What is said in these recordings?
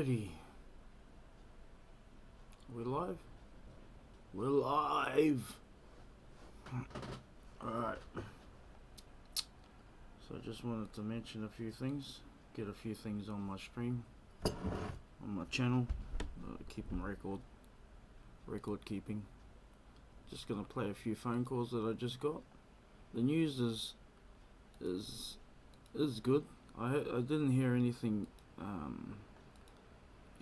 Alrighty. We're live? We're live! Alright. So I just wanted to mention a few things. Get a few things on my stream. On my channel. Keeping record keeping. Just gonna play a few phone calls that I just got. The news is good. I didn't hear anything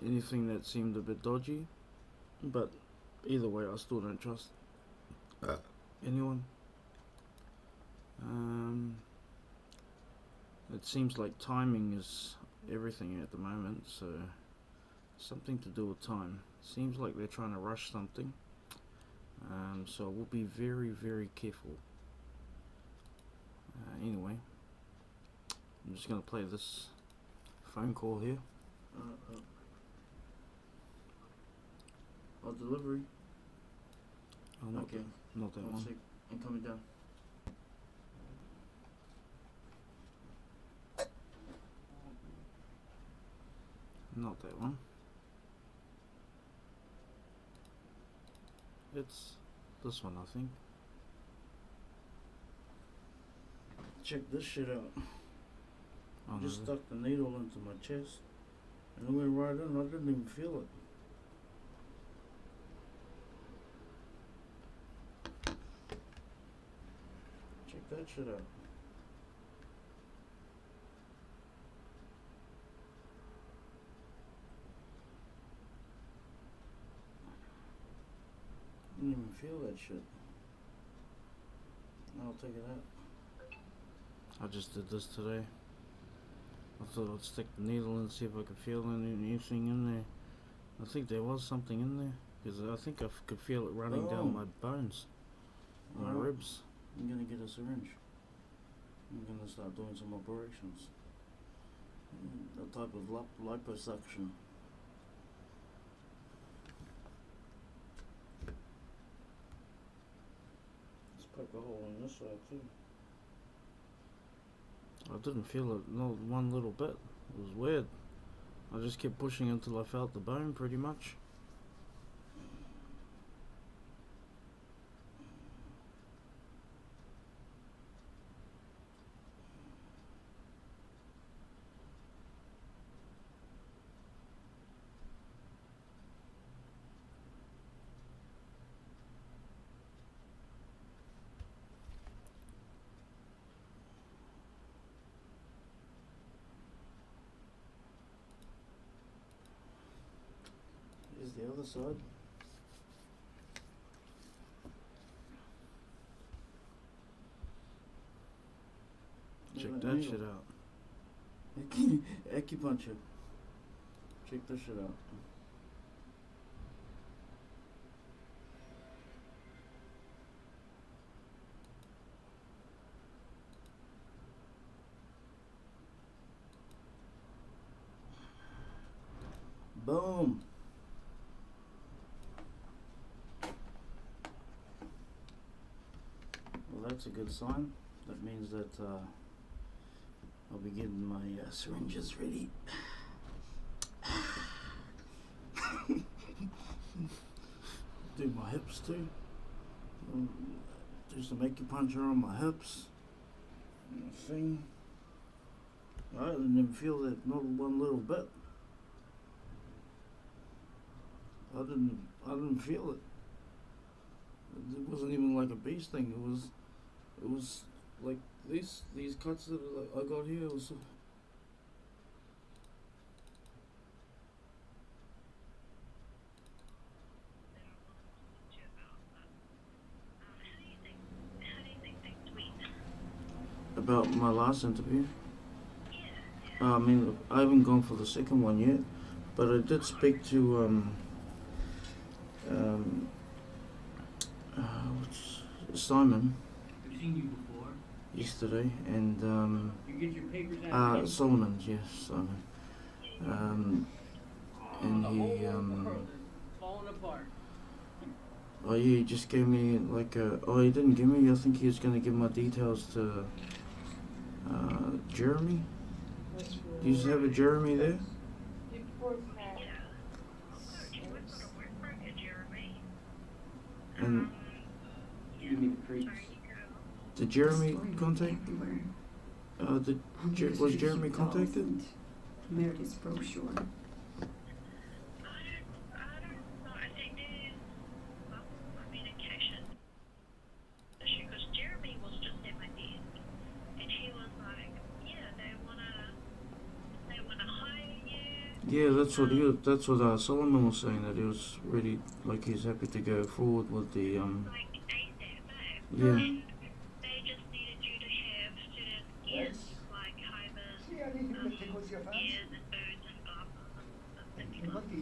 anything that seemed a bit dodgy, but either way I still don't trust anyone. It seems like timing is everything at the moment, so something to do with time. Seems like they're trying to rush something, so we'll be very, very careful. Anyway, I'm just going to play this phone call here. Delivery. Oh, not okay. Not that one. I'm coming down. Not that one. It's this one, I think. Check this shit out. I just stuck the needle into my chest and it went right in. I didn't even feel it. Check that shit out. Didn't even feel that shit. I'll take it out. I just did this today. I thought I'd stick the needle and see if I could feel anything in there. I think there was something in there, because I think I could feel it running down my bones, my ribs. I'm gonna get a syringe. I'm gonna start doing some operations. A type of liposuction. Let's poke a hole in this side too. I didn't feel it, not one little bit. It was weird. I just kept pushing until I felt the bone, pretty much. Here's the other side. Check that shit out. Acupuncture. Check this shit out. Boom. Well, that's a good sign. That means that I'll be getting my syringes ready. Do my hips too. Do some acupuncture on my hips. Thing. I didn't even feel that, not one little bit. I didn't feel it. It wasn't even like a bee sting. It was like these cuts that I got here. It was about my last interview. I mean, I haven't gone for the second one yet, but I did speak to Simon yesterday, and Solomon, yes, Simon. And he oh yeah, he just gave me like he didn't give me, I think he was going to give my details to Jeremy. Do you have a Jeremy there? And You mean the creeps? did Jeremy Destroyed contact? everywhere. Was Jeremy contacted? Meredith's brochure. I don't know. I think there's some communication issue because Jeremy was just at my desk and he was like, yeah, they wanna hire you. Yeah, that's what Solomon was saying, that he was really, like, he's happy to go forward with the Like ASAP, yeah. And they just needed you to have certain gears like hivers, ears and boots and glasses and things like that.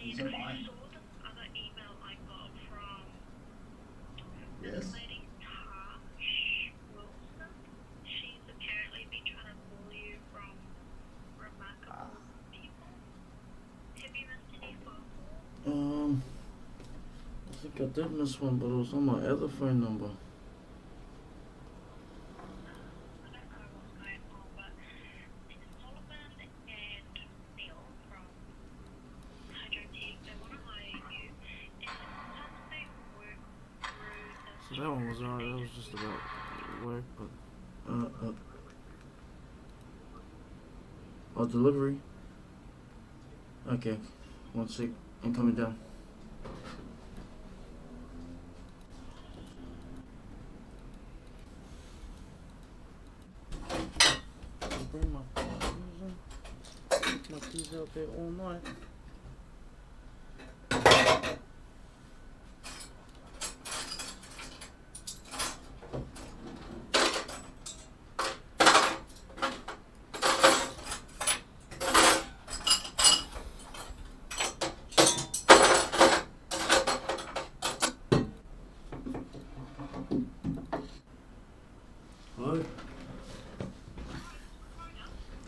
And then I saw this other email I got from this lady, Tash Wilson. She's apparently been trying to call you from Remarkable People. Have you missed any phone calls? I think I did miss one, but it was on my other phone number. I don't know what's going on, but it's Solomon and Neil from Hydrotech. They want to hire you, and sometimes they work through So this. that one was alright. That was just about work, but delivery. Okay, one sec. I'm coming down. I'll bring my keys in. Keep my keys out there all night. Hello?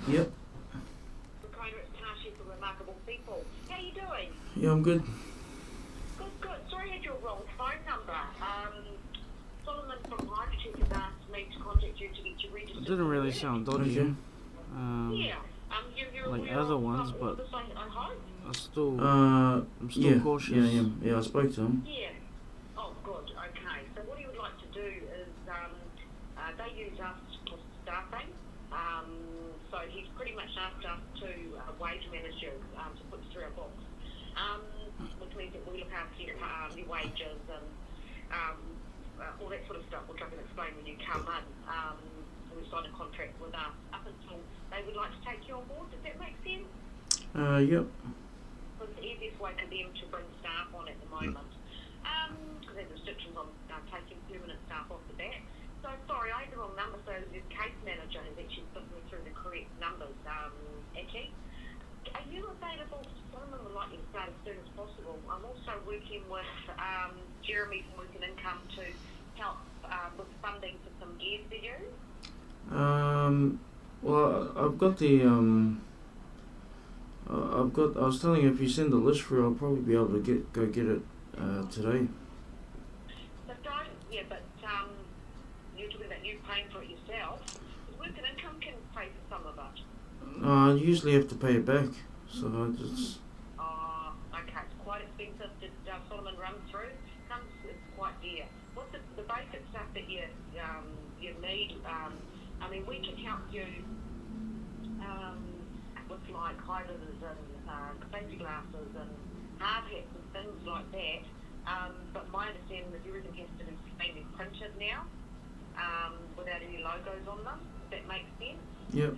Yep. For Remarkable People. How you doing? Yeah, I'm good. Good, good. Sorry I had your wrong phone number. Solomon from Hydrotech has asked me to contact you to get you registered. It didn't really sound dodgy. Okay. Yeah. You're like aware other of, ones, all but this, I hope. I'm still Yeah, cautious. yeah, I am. Yeah, I spoke to him. Yeah. Oh, good. Okay. So what he would like to do is they use us for staffing. So he's pretty much asked us to wage manage you, to put you through our books, which means that we look after your wages and all that sort of stuff, which I can explain when you come in. We sign a contract with us up until they would like to take you on board. Does that make sense? Yep. It's the easiest way for them to bring staff on at the moment. Because there's restrictions on taking permanent staff off the bat. So sorry, I had the wrong number. So the case manager has actually put me through the correct numbers. Etty, are you available? Someone would like you to start as soon as possible. I'm also working with Jeremy from Work and Income to help with funding for some gear for you. Well, I've got the I was telling you, if you send the list through, I'll probably be able to go get it today. So don't, yeah, but you're talking about you paying for it yourself. Work and Income can pay for some of it. I usually have to pay it back, so I just. Okay, it's quite expensive to Solomon run through. It's quite dear. What's the basic stuff that you need? I mean, we can help you with like high visors and safety glasses and hard hats and things like that. But my understanding is everything has to be mainly printed now, without any logos on them. Does that make sense? Yep.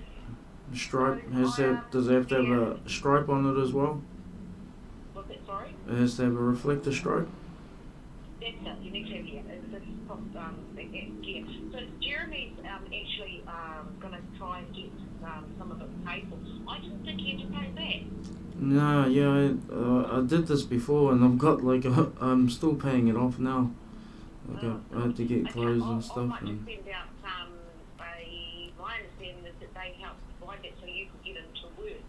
The stripe does it have to have a stripe on it as well? What's that, sorry? It has to have a reflector stripe? That's it, you need to have, yeah. So Jeremy's actually going to try and get some of it paid for. I didn't think he had to pay that. No, yeah, I did this before, and I've got like I'm still paying it off now. Like I had to get clothes and stuff. I might just send out my understanding is that they help provide that so you could get into work.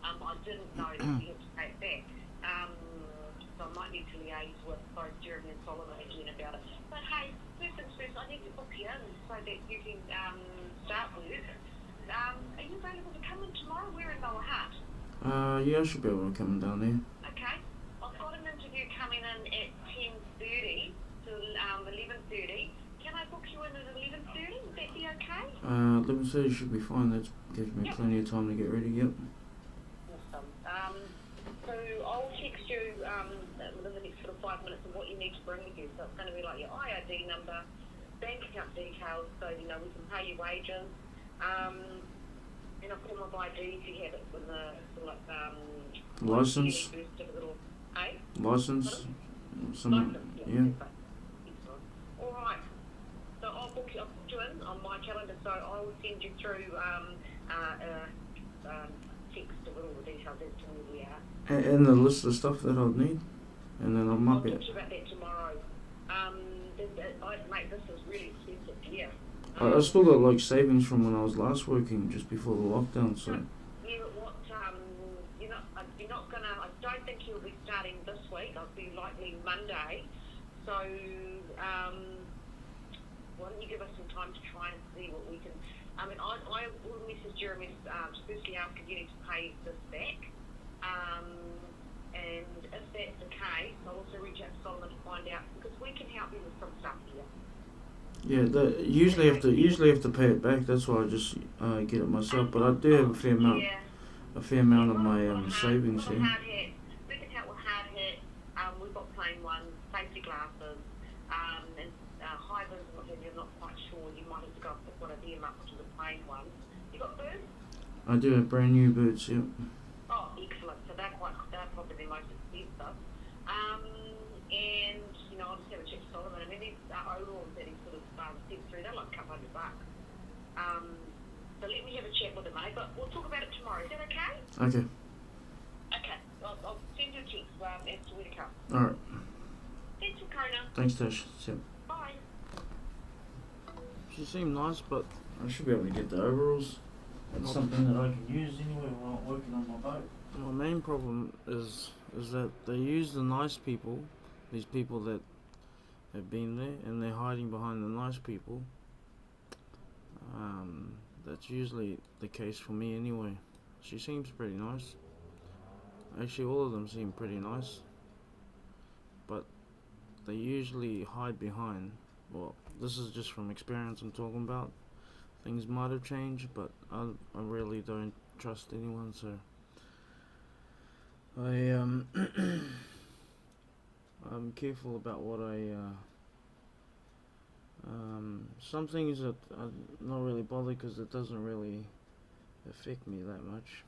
I didn't know that you had to pay it back. So I might need to liaise with both Jeremy and Solomon again about it. But hey, first things first, I need to book you in so that you can start work. Are you available to come in tomorrow? We're in Lower Hutt. Yeah, I should be able to come down there. Okay. I've got an interview coming 11:30 should be fine. That gives me Yep. plenty of time to get ready. Yep. Awesome. So I'll text you within the next sort of 5 minutes of what you need to bring with you. So it's going to be like your IID number, bank account details, so you know we can pay your wages, and a form of ID if you have it with the sort of like License. birth certificate or License. Some. license. Yeah. Excellent. All right. So I'll book you in on my calendar. So I will send you through text with all the details as to where we are. And the list of stuff that I'll need, and then I I'll might talk be. to you about that tomorrow. Mate, this is really expensive here. I still got like savings from when I was last working just before the lockdown. So. Yeah, but what, you're not gonna, I don't think you'll be starting this week. I'll be likely Monday. So, why don't you give us some time to try and see what we can, I will message Jeremy, firstly asking you to pay this back. And if that's the case, I'll also reach out to Solomon to find out, because we can help you with some stuff here. Yeah, usually have to pay it back. That's why I just get it myself. But I do have a fair amount of my savings here. Hard hat. We can help with hard hat. We've got plain ones, safety glasses, and high vis and what have you. I'm not quite sure. You might have to go and pick one of them up, which is a plain one. You got boots? I do have brand new boots. Yep. Oh, excellent. So they're probably the most expensive. And I'll just have a check to Solomon. I mean, these overalls that he sort of sent through, they're like a couple $100. So let me have a chat with him, mate. But we'll talk about it tomorrow. Is that okay? Okay. Okay. I'll send you a text as to where to come. All right. Thanks, Kona. Thanks, Tash. See ya. Bye. She seemed nice, but I should be able to get the overalls. That's something that I can use anyway while I'm working on my boat. my main problem is that they use the nice people, these people that have been there, and they're hiding behind the nice people. That's usually the case for me anyway. She seems pretty nice. Actually, all of them seem pretty nice. But they usually hide behind, well, this is just from experience I'm talking about. Things might have changed, but I really don't trust anyone, so I'm careful about what some things that I'm not really bothered because it doesn't really affect me that much.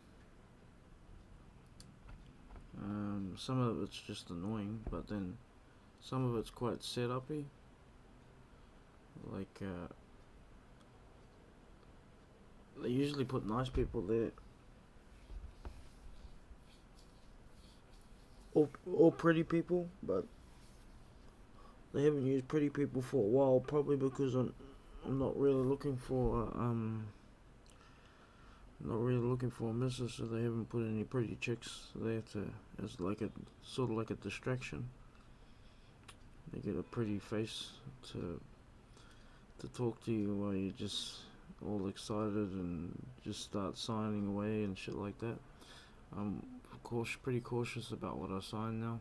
Some of it's just annoying, but then some of it's quite set-uppy. Like, they usually put nice people there. Or pretty people, but they haven't used pretty people for a while, probably because I'm not really looking for a missus, so they haven't put any pretty chicks there as like a sort of like a distraction. They get a pretty face to talk to you while you're just all excited and just start signing away and shit like that. I'm pretty cautious about what I sign now.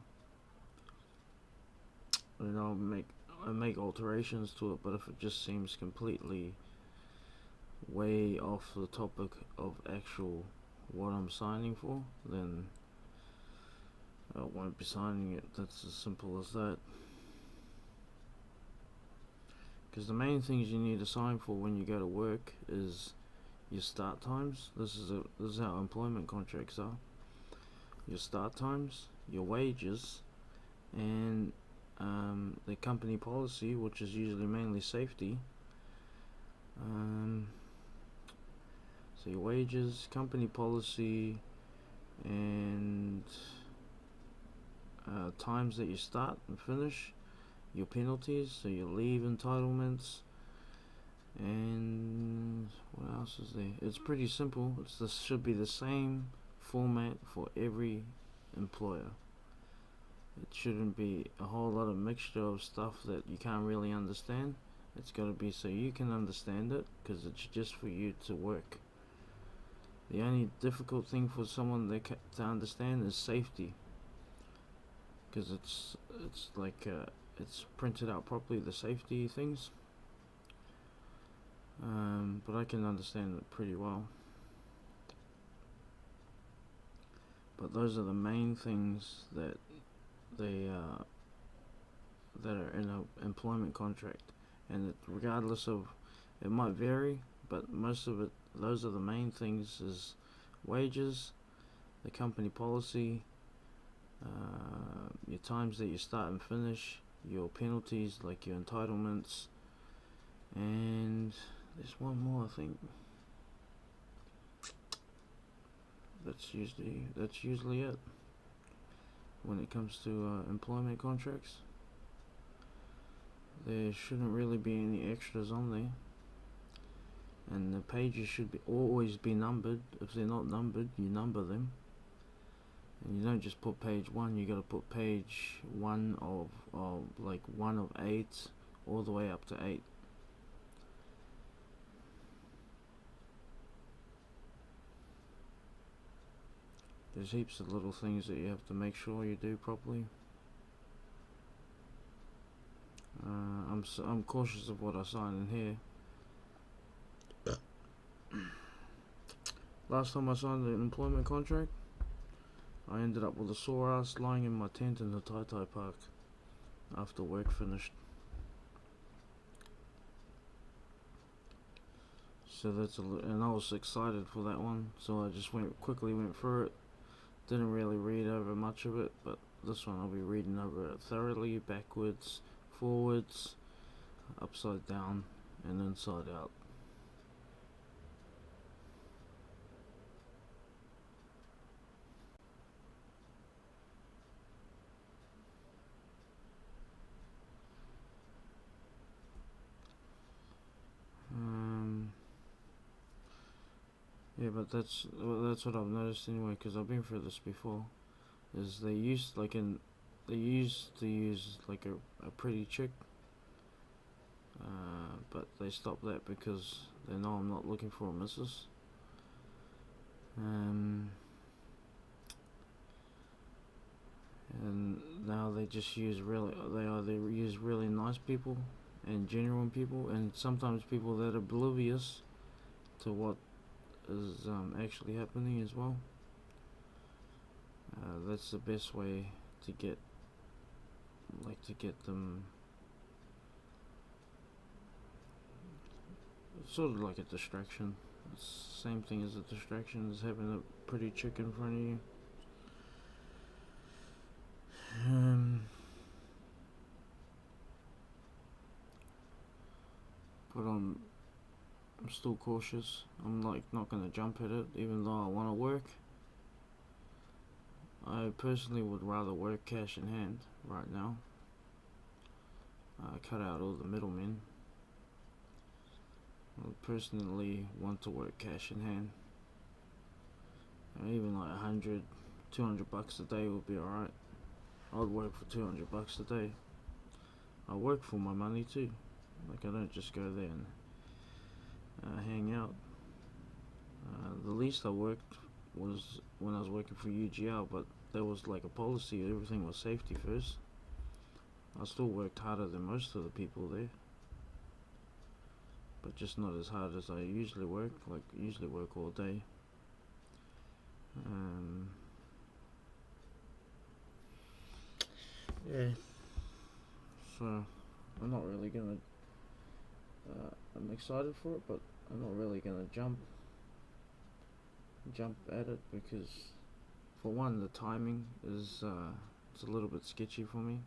And I make alterations to it, but if it just seems completely way off the topic of actual what I'm signing for, then I won't be signing it. That's as simple as that. Because the main things you need to sign for when you go to work is your start times. This is how employment contracts are. Your start times, your wages, and the company policy, which is usually mainly safety. So your wages, company policy, and times that you start and finish, your penalties, so your leave entitlements, and what else is there? It's pretty simple. Should be the same format for every employer. It shouldn't be a whole lot of mixture of stuff that you can't really understand. It's got to be so you can understand it, because it's just for you to work. The only difficult thing for someone to understand is safety, because it's like it's printed out properly, the safety things. But I can understand it pretty well. But those are the main things that they that are in an employment contract, and regardless of, it might vary, but most of it, those are the main things: is wages, the company policy, your times that you start and finish, your penalties like your entitlements, and there's one more, I think. That's usually it when it comes to employment contracts. There shouldn't really be any extras on there, and the pages should always be numbered. If they're not numbered, you number them, and you don't just put page 1. You got to put page 1 of like 1 of 8 all the way up to 8. There's heaps of little things that you have to make sure you do properly. I'm cautious of what I sign in here. Last time I signed an employment contract, I ended up with a sore ass lying in my tent in the Tai Tai Park after work finished. So and I was excited for that one, so I just quickly went through it. Didn't really read over much of it, but this one I'll be reading over it thoroughly, backwards, forwards, upside down, and inside out. Yeah, but that's what I've noticed anyway, because I've been through this before. Is they used to use like a pretty chick, but they stopped that because they know I'm not looking for a missus. And now they just use really nice people and genuine people, and sometimes people that are oblivious to what is actually happening as well. That's the best way to get them. It's sort of like a distraction. It's the same thing as a distraction as having a pretty chick in front of you. But I'm still cautious. I'm not gonna jump at it, even though I want to work. I personally would rather work cash in hand right now. Cut out all the middlemen. I personally want to work cash in hand. Even like 100, 200 bucks a day would be alright. I'd work for 200 bucks a day. I work for my money too. Like, I don't just go there and hang out. The least I worked was when I was working for UGL, but there was like a policy, everything was safety first. I still worked harder than most of the people there, but just not as hard as I usually work. Like, usually work all day. Yeah. So I'm not really gonna. I'm excited for it, but I'm not really gonna jump at it, because for one, the timing is it's a little bit sketchy for me.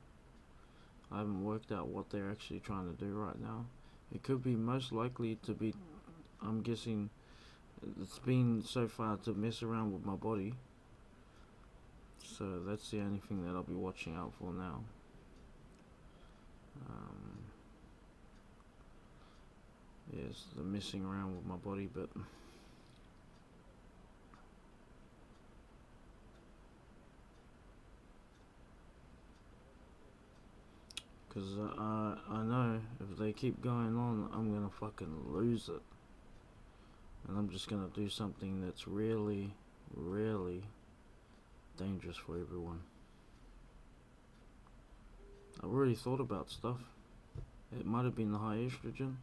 I haven't worked out what they're actually trying to do right now. It could be most likely to be, I'm guessing it's been so far to mess around with my body. So that's the only thing that I'll be watching out for now. Yes, the messing around with my body, but because I know if they keep going on, I'm gonna fucking lose it, and I'm just gonna do something that's really, really dangerous for everyone. I've already thought about stuff. It might have been the high estrogen,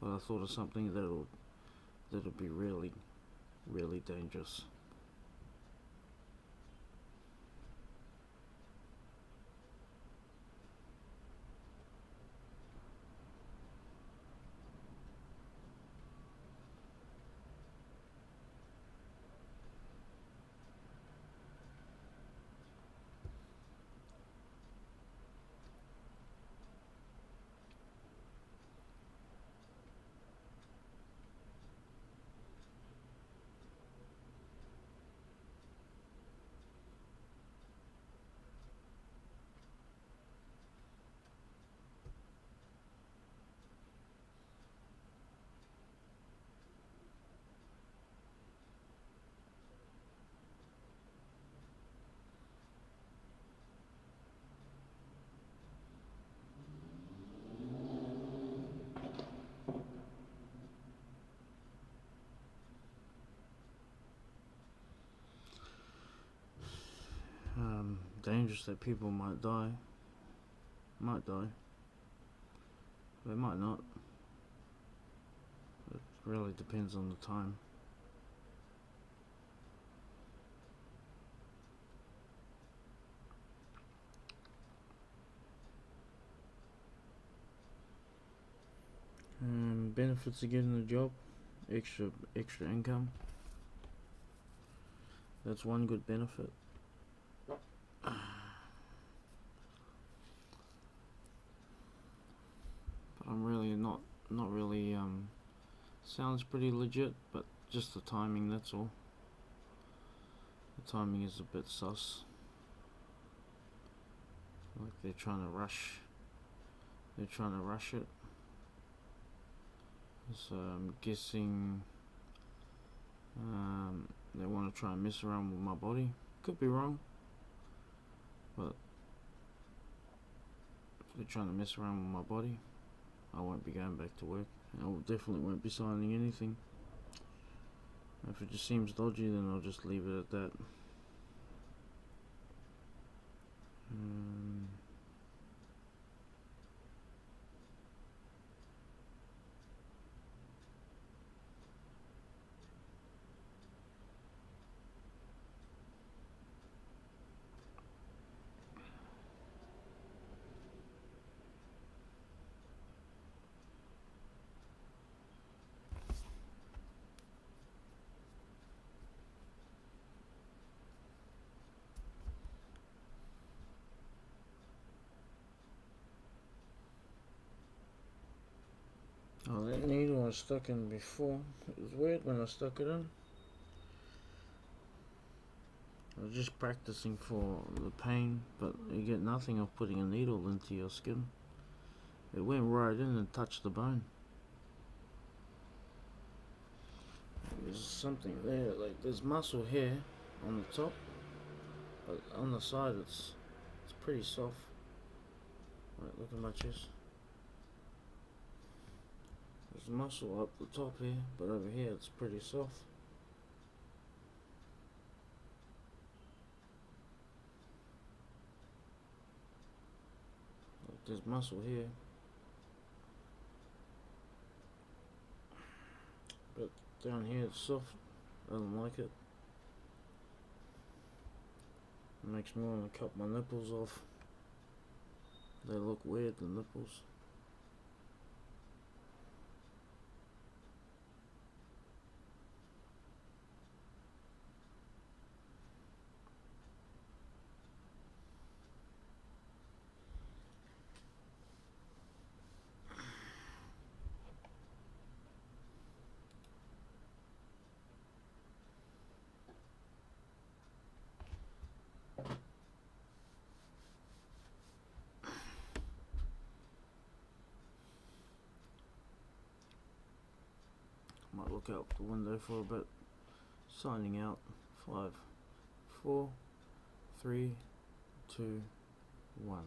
but I thought of something that'll that'd be really, really dangerous. Dangerous that people might die. They might not. It really depends on the time. Benefits of getting a job, extra income. That's one good benefit. But I'm really not really sounds pretty legit, but just the timing, that's all. The timing is a bit sus. Like they're trying to rush it. So I'm guessing they want to try and mess around with my body. Could be wrong, but if they're trying to mess around with my body, I won't be going back to work. I definitely won't be signing anything. If it just seems dodgy, then I'll just leave it at that. Oh, that needle I stuck in before, it was weird when I stuck it in. I was just practicing for the pain, but you get nothing of putting a needle into your skin. It went right in and touched the bone. There's something there, like there's muscle here on the top, but on the side it's pretty soft. Right, look at my chest. There's muscle up the top here, but over here it's pretty soft. Like there's muscle here, but down here it's soft. I don't like it. It makes me want to cut my nipples off. They look weird, the nipples. Might look out the window for a bit. Signing out. 5, 4, 3, 2, 1.